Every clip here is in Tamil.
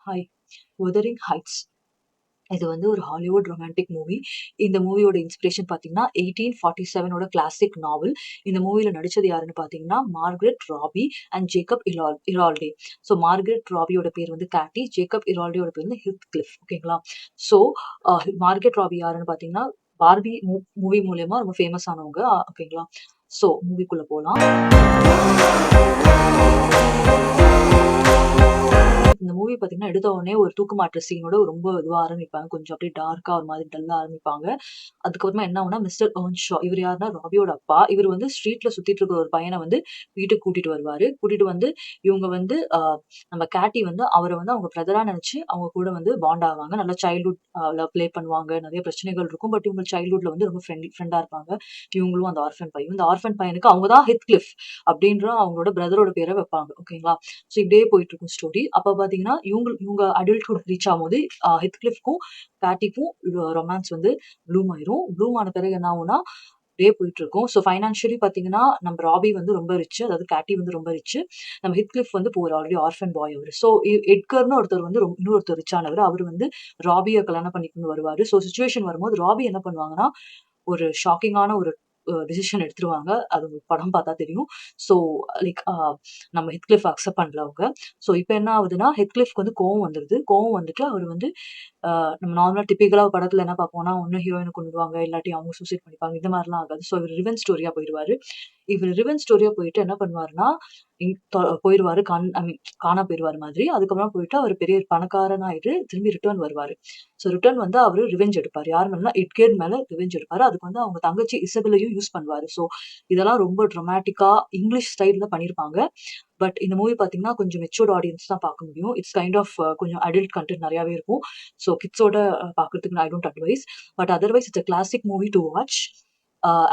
ஹாய். "wuthering heights" இது வந்து ஒரு ஹாலிவுட் ரொமான்டிக் மூவி. இந்த மூவியோட இன்ஸ்பிரேஷன் பார்த்தீங்கன்னா, 1847 கிளாசிக் நாவல். இந்த மூவில நடிச்சது யாருன்னு பார்த்தீங்கன்னா, Margaret Robbie and Jacob Elordi. So Margaret ராபியோட பேர் வந்து கேட்டி, ஜேக்கப் இரால்டேயோட பேர் வந்து ஹித்கிளிஃப். ஓகேங்களா? ஸோ மார்கரெட் ராபி யாருன்னு பார்த்தீங்கன்னா, பார்பி மூவி மூலியமா ரொம்ப ஃபேமஸ் ஆனவங்க. ஓகேங்களா? ஸோ மூவிக்குள்ள போலாம். இந்த மூவி பார்த்தீங்கன்னா, எடுத்த உடனே ஒரு தூக்கு சீனோட ரொம்ப இதுவா ஆரம்பிப்பாங்க. கொஞ்சம் அப்படியே டார்க்கா ஒரு மாதிரி டல்லா ஆரம்பிப்பாங்க. அதுக்கப்புறமா என்ன ஆகும்னா, மிஸ்டர் எர்ன்ஷா இவர் யாருன்னா ராபியோட அப்பா. இவர் வந்து ஸ்ட்ரீட்ல சுத்திட்டு இருக்கிற ஒரு பையன வந்து வீட்டுக்கு கூட்டிட்டு வருவாரு. கூட்டிட்டு வந்து இவங்க வந்து நம்ம கேட்டி வந்து அவர வந்து அவங்க பிரதரா நெனச்சு அவங்க கூட வந்து பாண்ட் ஆவாங்க. நல்லா சைல்ட்ஹுட் லவ் ப்ளே பண்ணுவாங்க. நெறைய பிரச்சனைகள் இருக்கும். பட் இவங்க சைல்ட்ஹுட்ல வந்து ரொம்ப ஃப்ரெண்டா இருப்பாங்க. இவங்களும் அந்த ஆர்ஃபன் பையன். இந்த ஆர்ஃபன் பையனுக்கு அவங்க தான் ஹித்கிளிஃப் அப்படின்ற அவங்களோட பிரதரோட பேர வைப்பாங்க. ஓகேங்களா? ஸோ இப்படியே போயிட்டு இருக்கும் ஸ்டோரி. அப்ப பார்த்தீங்கன்னா, இவங்க அடல்ட்ஹுட் ரீச் ஆகும்போது ஹித்கிளிஃப்க்கும், பேட்டிக்கும் ரொமான்ஸ் வந்து ப்ளூம் ஆயிரும். ப்ளூம் ஆன பிறகு என்ன ஆகும்னா, அப்படியே போயிட்டு இருக்கும். ஸோ ஃபைனான்ஷியலி பார்த்தீங்கன்னா, நம்ம ராபி வந்து ரொம்ப ரிச். அதாவது கேட்டி வந்து ரொம்ப ரிச். நம்ம ஹித்கிளிஃப் வந்து இப்போ ஒரு ஆல்ரெடி ஆர்ஃபன் பாய் அவரு. ஸோ எட்கர்ன்னு ஒருத்தர் வந்து இன்னொருத்தர் ரிச் ஆனவரு. அவரு வந்து ராபிய கல்யாணம் பண்ணிக்கணும்னு வருவாரு. ஸோ சிச்சுவேஷன் வரும்போது ராபி என்ன பண்ணுவாங்கன்னா, ஒரு ஷாக்கிங்கான ஒரு டிசிஷன் எடுத்துருவாங்க. அது உங்களுக்கு படம் பார்த்தா தெரியும். ஸோ லைக் நம்ம ஹித்கிளிஃப் அக்செப்ட் பண்ணல அவங்க. ஸோ இப்ப என்ன ஆகுதுன்னா, ஹித்கிளிஃப்க்கு வந்து கோவம் வந்துருது. கோவம் வந்துட்டு அவரு வந்து நம்ம நார்மலா டிபிக்கலா படத்துல என்ன பார்ப்போம்னா, ஒண்ணு ஹீரோயின கொன்னுடுவாங்க, இல்லாட்டி அவங்க சூசைட் பண்ணிப்பாங்க. இந்த மாரிலாம் ஆகாது. ஸோ இவரு ரிவெஞ்ச் ஸ்டோரியா போயிருவாரு. இவரு ரிவெஞ்ச் ஸ்டோரியா போயிட்டு என்ன பண்ணுவாருன்னா, இங் தொ போயிருவாரு. ஐ மீன் காணாம போயிருவாரு மாதிரி. அதுக்கப்புறம் போயிட்டு அவரு பெரிய பணக்காரன் ஆயிட்டு திரும்பி ரிட்டர்ன் வருவாரு. ஸோ ரிட்டர்ன் வந்து அவரு ரிவெஞ்ச் எடுப்பாரு. யார் மேலனா எட்கேர் மேல ரிவெஞ்ச் எடுப்பாரு. அதுக்கு வந்து அவங்க தங்கச்சி இசபெல்லையும் யூஸ் பண்ணுவாரு. ஸோ இதெல்லாம் ரொம்ப ட்ரமாட்டிக்கா இங்கிலீஷ் ஸ்டைல்ல பண்ணியிருப்பாங்க. பட் இந்த மூவி பார்த்தீங்கன்னா, கொஞ்சம் மெச்சூர்ட் ஆடியன்ஸ் தான் பார்க்க முடியும். இட்ஸ் கைண்ட் ஆஃப் கொஞ்சம் அடல்ட் கன்டென்ட் நெறையாவே இருக்கும். ஸோ கிட்ஸோட பார்க்கறதுக்கு I don't advise. But otherwise it's a classic movie to watch.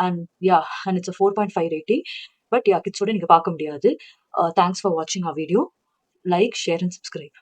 And yeah and it's a 4.5 rating. But கிட்ஸோட நீங்க பார்க்க முடியாது. தேங்க்ஸ் ஃபார் வாட்சிங் our video. Like, share and subscribe.